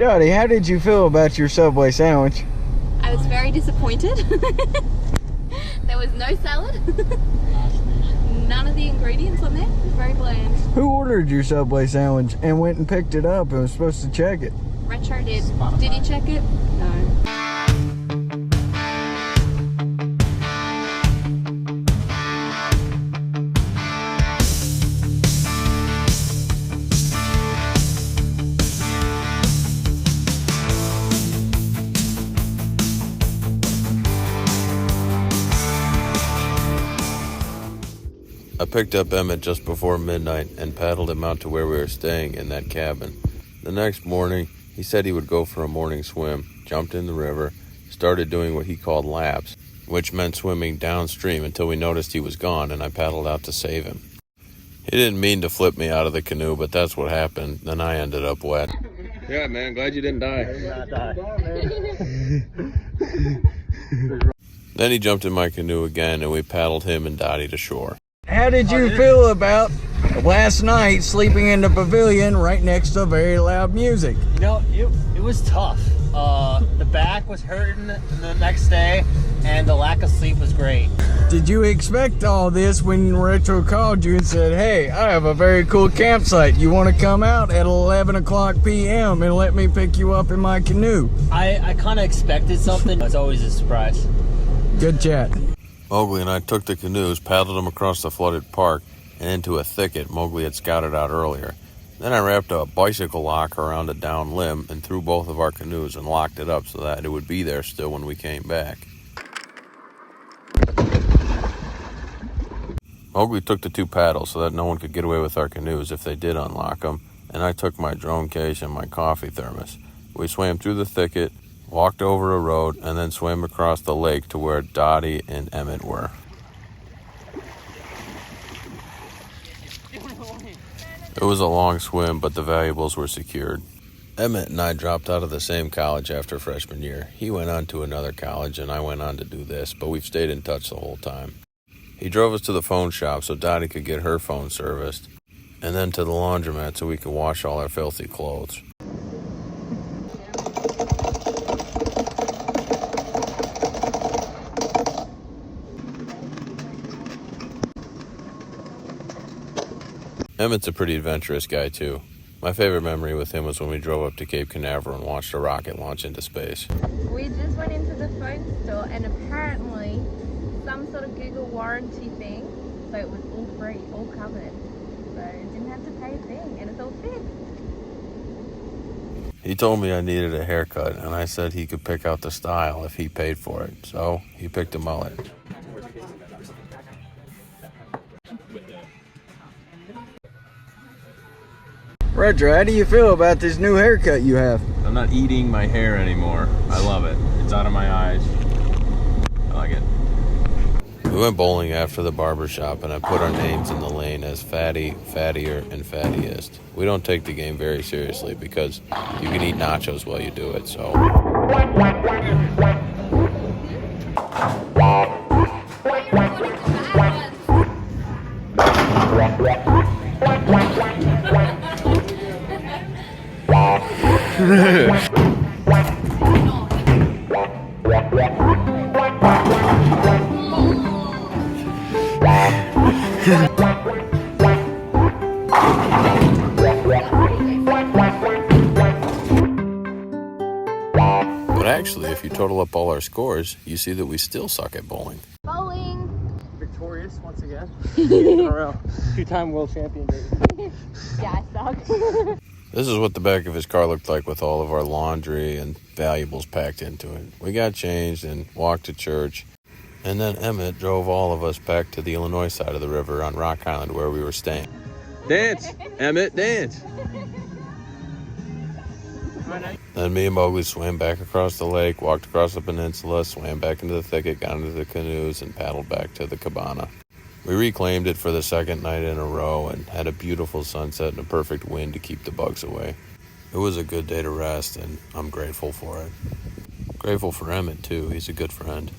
Dottie, how did you feel about your Subway sandwich? I was very disappointed. There was no salad. None of the ingredients on there. It was very bland. Who ordered your Subway sandwich and went and picked it up and was supposed to check it? Retro did. Did he check it? No. I picked up Emmett just before midnight and paddled him out to where we were staying in that cabin. The next morning, he said he would go for a morning swim, jumped in the river, started doing what he called laps, which meant swimming downstream until we noticed he was gone and I paddled out to save him. He didn't mean to flip me out of the canoe, but that's what happened. Then I ended up wet. Yeah, man, glad you didn't die. I did not die. Then he jumped in my canoe again and we paddled him and Dottie to shore. How did you feel about last night sleeping in the pavilion right next to very loud music? You know, it was tough. The back was hurting the next day, and the lack of sleep was great. Did you expect all this when Retro called you and said, hey, I have a very cool campsite. You want to come out at 11 o'clock p.m. and let me pick you up in my canoe? I kind of expected something. It's always a surprise. Good chat. Mowgli and I took the canoes, paddled them across the flooded park and into a thicket Mowgli had scouted out earlier. Then I wrapped a bicycle lock around a down limb and threw both of our canoes and locked it up so that it would be there still when we came back. Mowgli took the 2 paddles so that no one could get away with our canoes if they did unlock them, and I took my drone case and my coffee thermos. We swam through the thicket, walked over a road, and then swam across the lake to where Dottie and Emmett were. It was a long swim, but the valuables were secured. Emmett and I dropped out of the same college after freshman year. He went on to another college, and I went on to do this, but we've stayed in touch the whole time. He drove us to the phone shop so Dottie could get her phone serviced, and then to the laundromat so we could wash all our filthy clothes. Emmett's a pretty adventurous guy, too. My favorite memory with him was when we drove up to Cape Canaveral and watched a rocket launch into space. We just went into the phone store and apparently some sort of Google warranty thing, so it was all free, all covered. So it didn't have to pay a thing and it's all fixed. He told me I needed a haircut and I said he could pick out the style if he paid for it. So he picked a mullet. Retro, how do you feel about this new haircut you have? I'm not eating my hair anymore. I love it. It's out of my eyes. I like it. We went bowling after the barber shop and I put our names in the lane as Fatty, Fattier, and Fattiest. We don't take the game very seriously because you can eat nachos while you do it, so... But actually, if you total up all our scores, you see that we still suck at bowling. Bowling! Victorious once again. 2 years in a row. 2-time world champion, baby. Yeah, I suck. This is what the back of his car looked like with all of our laundry and valuables packed into it. We got changed and walked to church, and then Emmett drove all of us back to the Illinois side of the river on Rock Island where we were staying. Dance! Emmett, dance! Then me and Mowgli swam back across the lake, walked across the peninsula, swam back into the thicket, got into the canoes, and paddled back to the cabana. We reclaimed it for the second night in a row and had a beautiful sunset and a perfect wind to keep the bugs away. It was a good day to rest, and I'm grateful for it. Grateful for Emmett, too. He's a good friend.